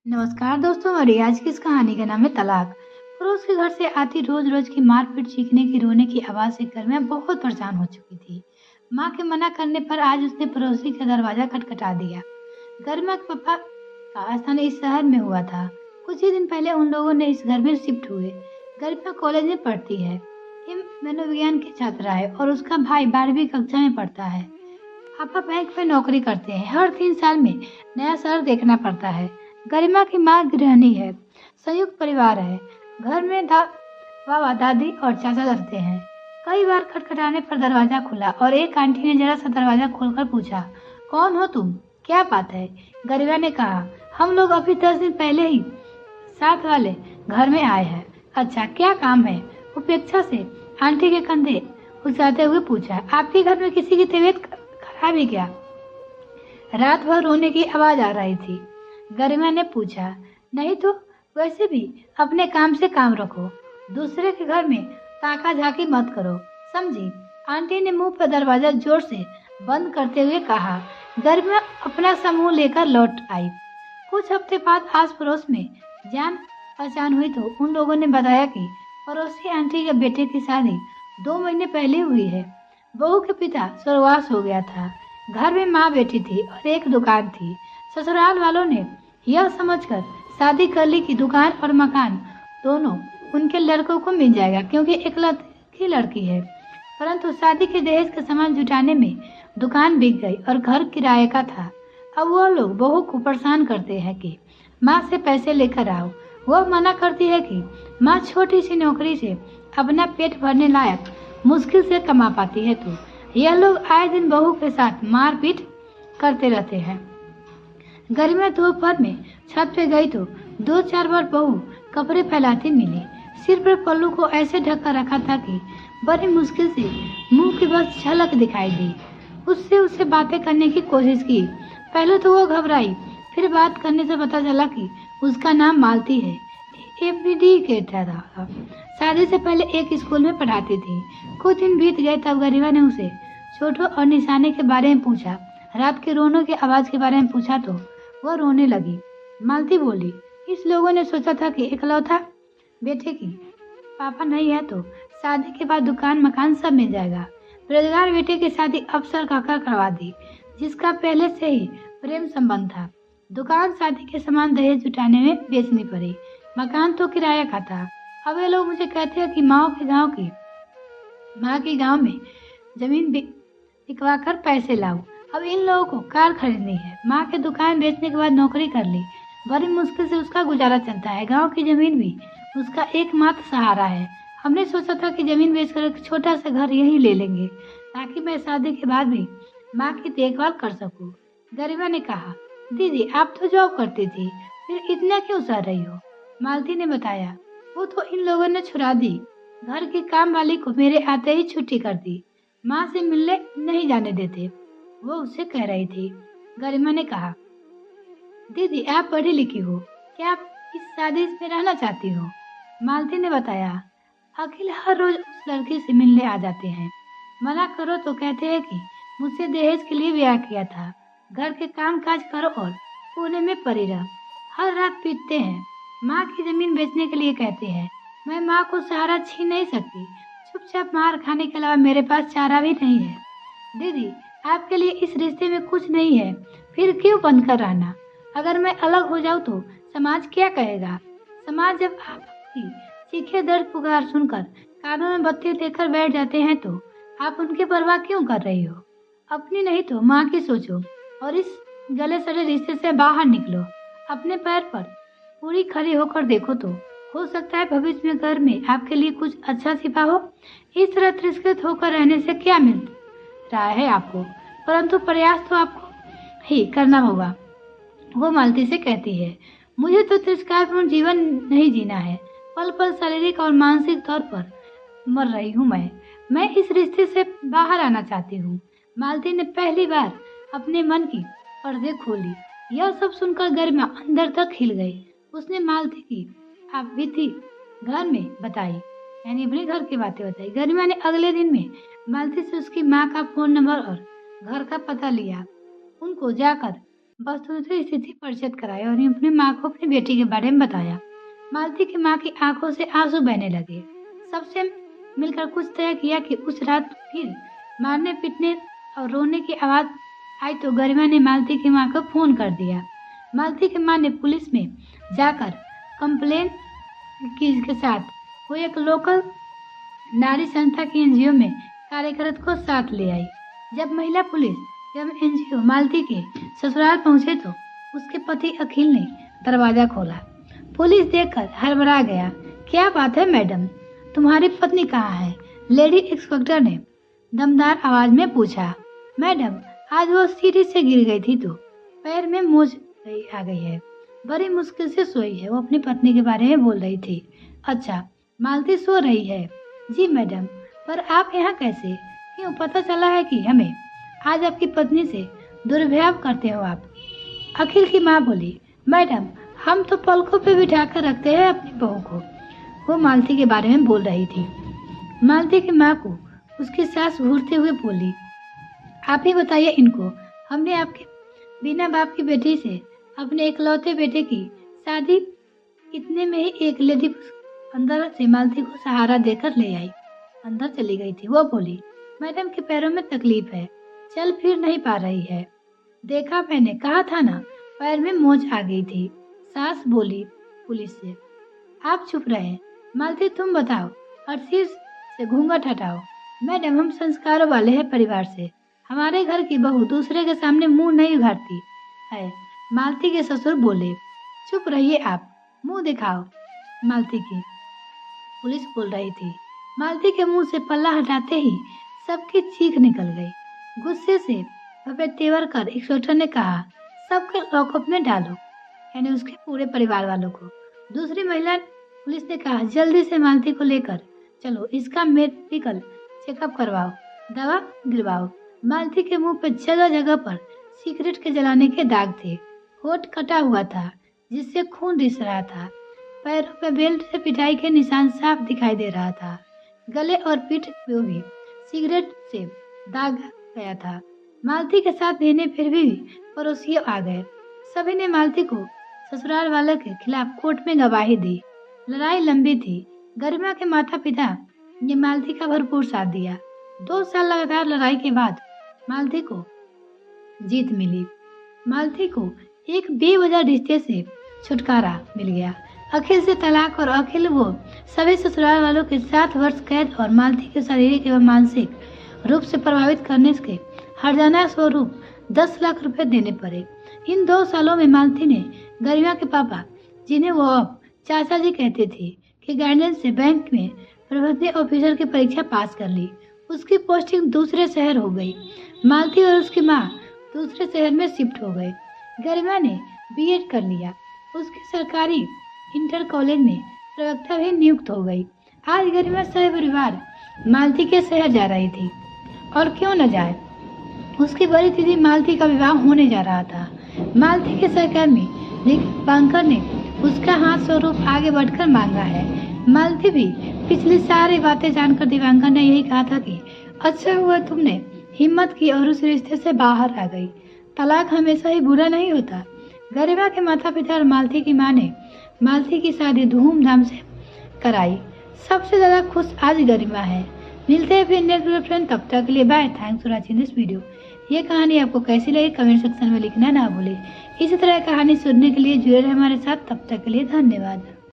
नमस्कार दोस्तों, हमारी आज की इस कहानी का नाम है तलाक। पड़ोस के घर से आती रोज रोज की मारपीट, चीखने की, रोने की आवाज से घर में बहुत परेशान हो चुकी थी। माँ के मना करने पर आज उसने पड़ोसी का दरवाजा खटखटा दिया। गरिमा के पापा का स्थान इस शहर में हुआ था। कुछ ही दिन पहले उन लोगों ने इस घर में शिफ्ट हुए। गरिमा कॉलेज में पढ़ती है, ये मनोविज्ञान की छात्रा है और उसका भाई 12वीं कक्षा में पढ़ता है। पापा बैंक में नौकरी करते हैं। हर 3 साल में नया शहर देखना पड़ता है। गरिमा की माँ गृहिणी है। संयुक्त परिवार है। घर में बाबा, दादी और चाचा रहते हैं। कई बार खटखटाने पर दरवाजा खुला और एक आंटी ने जरा सा दरवाजा खोलकर पूछा, कौन हो तुम, क्या बात है? गरिमा ने कहा, हम लोग अभी 10 दिन पहले ही साथ वाले घर में आए हैं। अच्छा, क्या काम है? उपेक्षा से आंटी के कंधे उछालते हुए पूछा, आपके घर में किसी की तबीयत खराब है क्या? रात भर रोने की आवाज आ रही थी। गरिमा ने पूछा, नहीं तो, वैसे भी अपने काम से काम रखो, दूसरे के घर में ताका झाकी मत करो, समझी? आंटी ने मुंह पर दरवाजा जोर से बंद करते हुए कहा। गरिमा अपना समूह लेकर लौट आई। कुछ हफ्ते बाद आस पड़ोस में जान पहचान हुई तो उन लोगों ने बताया कि पड़ोसी आंटी के बेटे की शादी 2 महीने पहले हुई है। बहू के पिता स्वर्गवास हो गया था। घर में माँ बेटी थी और एक दुकान थी। ससुराल वालों ने यह समझकर शादी कर ली कि दुकान और मकान दोनों उनके लड़कों को मिल जाएगा, क्योंकि इकलौती लड़की है। परंतु शादी के दहेज का सामान जुटाने में दुकान बिक गई और घर किराए का था। अब वो लोग बहू को परेशान करते हैं कि माँ से पैसे लेकर आओ। वह मना करती है कि माँ छोटी सी नौकरी से अपना पेट भरने लायक मुश्किल से कमा पाती है। तो यह लोग आए दिन बहू के साथ मारपीट करते रहते हैं। गरिमा दोपहर में छत पे गई तो 2-4 बार बहू कपड़े फैलाती मिली। सिर पर पल्लू को ऐसे ढक रखा था कि बड़ी मुश्किल से मुंह की बस झलक दिखाई दी। उससे बातें करने की कोशिश की। पहले तो वो घबराई, फिर बात करने से पता चला कि उसका नाम मालती है। एपीडी कहता था। शादी से पहले एक स्कूल में पढ़ाती थी। कुछ दिन बीत गए तब गरिमा ने उसे चोटों और निशाने के बारे में पूछा। रात के रोने की आवाज के बारे में पूछा तो वह रोने लगी। मालती बोली, इस लोगों ने सोचा था कि इकलौता बेटे की पापा नहीं है तो शादी के बाद दुकान मकान सब मिल जाएगा। बेरोजगार बेटे की शादी अफसर कहकर करवा दी, जिसका पहले से ही प्रेम संबंध था। दुकान शादी के सामान दहेज जुटाने में बेचनी पड़ी। मकान तो किराया का था। अब ये लोग मुझे कहते हैं कि माँ के गांव में जमीन बिकवा कर पैसे लाओ। अब इन लोगों को कार खरीदनी है। माँ के दुकान बेचने के बाद नौकरी कर ली। बड़ी मुश्किल से उसका गुजारा चलता है। गांव की जमीन भी उसका एकमात्र सहारा है। हमने सोचा था कि जमीन बेचकर एक छोटा सा घर यहीं ले लेंगे, ताकि मैं शादी के बाद भी माँ की देखभाल कर सकूं। गरिमा ने कहा, दीदी आप तो जॉब करती थी, फिर इतना क्यों सह रही हो? मालती ने बताया, वो तो इन लोगों ने छुड़ा दी। घर की काम वाली को मेरे आते ही छुट्टी कर दी। माँ से मिलने नहीं जाने देते, वो उससे कह रही थी। गरिमा ने कहा, दीदी आप पढ़ी लिखी हो, क्या आप इस शादी में रहना चाहती हो? मालती ने बताया, अखिल हर रोज उस लड़की से मिलने आ जाते हैं। मना करो तो कहते हैं कि मुझसे दहेज के लिए ब्याह किया था। घर के काम काज करो और कोने में पड़ी रह। हर रात पीटते हैं। माँ की जमीन बेचने के लिए कहते हैं। मैं माँ को सहारा छीन नहीं सकती। चुपचाप मार खाने के अलावा मेरे पास चारा भी नहीं है। दीदी आपके लिए इस रिश्ते में कुछ नहीं है, फिर क्यों बंद कर रहना? अगर मैं अलग हो जाऊँ तो समाज क्या कहेगा? समाज जब आपकी चीखे दर्द पुकार सुनकर कानों में बत्ती देकर बैठ जाते हैं तो आप उनकी परवाह क्यों कर रही हो? अपनी नहीं तो माँ की सोचो और इस गले सड़े रिश्ते से बाहर निकलो। अपने पैर पर पूरी खड़ी होकर देखो तो हो सकता है भविष्य में घर में आपके लिए कुछ अच्छा छिपा हो। इस तरह तिरस्कृत होकर रहने से क्या मिल रहा है आपको? परंतु प्रयास तो आपको ही करना होगा। वो मालती से कहती है, मुझे तो तिरस्कारपूर्ण जीवन नहीं जीना है। पल पल शारीरिक और मानसिक तौर पर मर रही हूँ मैं इस रिश्ते से बाहर आना चाहती हूँ। मालती ने पहली बार अपने मन की पर्दे खोली। यह सब सुनकर गरिमा अंदर तक हिल गई। उसने मालती की आप बीती घर में बताई, यानी अपने घर की बातें बताई। गरिमा ने अगले दिन में मालती से उसकी माँ का फोन नंबर और घर का पता लिया। उनको जाकर वसुंधरा स्थिति परिचित कराई और अपनी माँ को अपनी बेटी के बारे में बताया। मालती की माँ की आंखों से आंसू बहने लगे। सबसे मिलकर कुछ तय किया कि उस रात फिर मारने पीटने और रोने की आवाज आई तो गरिमा ने मालती की माँ को फोन कर दिया। मालती की माँ ने पुलिस में जाकर कंप्लेन की के साथ वो एक लोकल नारी संस्था की एनजीओ में कार्यरत को साथ ले आई। जब महिला पुलिस एवं एनजीओ मालती के ससुराल पहुंचे तो उसके पति अखिल ने दरवाजा खोला। पुलिस देखकर हड़बड़ा गया। क्या बात है मैडम, तुम्हारी पत्नी कहाँ है? लेडी इंस्पेक्टर ने दमदार आवाज में पूछा। मैडम, आज वो सीढ़ी से गिर गई थी तो पैर में मोच आ गई है, बड़ी मुश्किल से सोई है। वो अपनी पत्नी के बारे में बोल रही थी। अच्छा, मालती सो रही है? जी मैडम, पर आप यहाँ कैसे? क्यों, पता चला है कि हमें आज आपकी पत्नी से दुर्व्यवहार करते हो आप। अखिल की माँ बोली। मैडम, हम तो पलकों पे बिठा कर रखते हैं अपनी बहू को। वो मालती के बारे में बोल रही थी। मालती की माँ को उसकी सास घूरते हुए बोली, आप ही बताइए इनको, हमने आपके बिना बाप की बेटी से अपने इकलौते बेटे की शादी इतने में ही एक लेडी अंदर से मालती को सहारा देकर ले आई। अंदर चली गई थी। वो बोली, मैडम के पैरों में तकलीफ है, चल फिर नहीं पा रही है। देखा, मैंने कहा था ना, पैर में मोच आ गई थी। सास बोली पुलिस से। आप चुप रहे। मालती, तुम बताओ और सिर से घूंघट हटाओ। मैडम, हम संस्कारों वाले हैं परिवार से, हमारे घर की बहू दूसरे के सामने मुंह नहीं उघाड़ती है। मालती के ससुर बोले। चुप रहिए आप, मुंह दिखाओ। मालती की पुलिस बोल रही थी। मालती के मुंह से पल्ला हटाते ही सबकी चीख निकल गई। गुस्से से भव्य तेवर कर इंस्पेक्टर ने कहा, सबके लॉकअप में डालो, यानी उसके पूरे परिवार वालों को। दूसरी महिला पुलिस ने कहा, जल्दी से मालती को लेकर चलो, इसका मेडिकल चेकअप करवाओ, दवा दिलवाओ। मालती के मुंह पर जगह जगह पर सिगरेट के जलाने के दाग थे। होठ कटा हुआ था जिससे खून रिस रहा था। पैरों में बेल्ट से पिटाई के निशान साफ दिखाई दे रहा था। गले और पीठ पे भी सिगरेट से दाग गया था। मालती के साथ देने फिर भी पड़ोसियों आ गए। सभी ने मालती को ससुराल वालों के खिलाफ कोर्ट में गवाही दी। लड़ाई लंबी थी। गरिमा के माता पिता ने मालती का भरपूर साथ दिया। 2 साल लगातार लड़ाई के बाद मालती को जीत मिली। मालती को एक बेवजह रिश्ते से छुटकारा मिल गया। अखिल से तलाक और अखिल वो सभी ससुराल वालों के 7 वर्ष कैद और मालती के शारीरिक एवं मानसिक रूप से प्रभावित करने के हर्जाना स्वरूप 10 लाख रुपए देने पड़े। इन 2 सालों में मालती ने गरिमा के पापा, जिन्हें वो अब चाचा जी कहते थे, के गाइडेंस से बैंक में प्रबंधन ऑफिसर की परीक्षा पास कर ली। उसकी पोस्टिंग दूसरे शहर हो गई। मालती और उसकी माँ दूसरे शहर में शिफ्ट हो गए। गरिमा ने बीएड कर लिया। उसकी सरकारी इंटर कॉलेज में प्रवक्ता भी नियुक्त हो गई। आज गरिमा सपरिवार मालती के शहर जा रही थी, और क्यों न जाए। उसकी बड़ी दीदी मालती का विवाह होने जा रहा था। मालती के सहकर्मी दीपांकर ने उसका हाथ स्वरूप आगे बढ़कर मांगा है। मालती भी पिछली सारी बातें जानकर दीपांकर ने यही कहा था कि अच्छा हुआ तुमने हिम्मत की और उस रिश्ते से बाहर आ गई। तलाक हमेशा ही बुरा नहीं होता। गरिमा के माता पिता और मालती की माँ ने मालती की शादी धूमधाम से कराई। सबसे ज्यादा खुश आज गरिमा है। मिलते हैं फिर नेक्स्ट फ्रेंड, तब तक के लिए bye. Thanks for watching this video. ये कहानी आपको कैसी लगी कमेंट सेक्शन में लिखना ना भूले। इसी तरह कहानी सुनने के लिए जुड़े रहे हमारे साथ। तब तक के लिए धन्यवाद।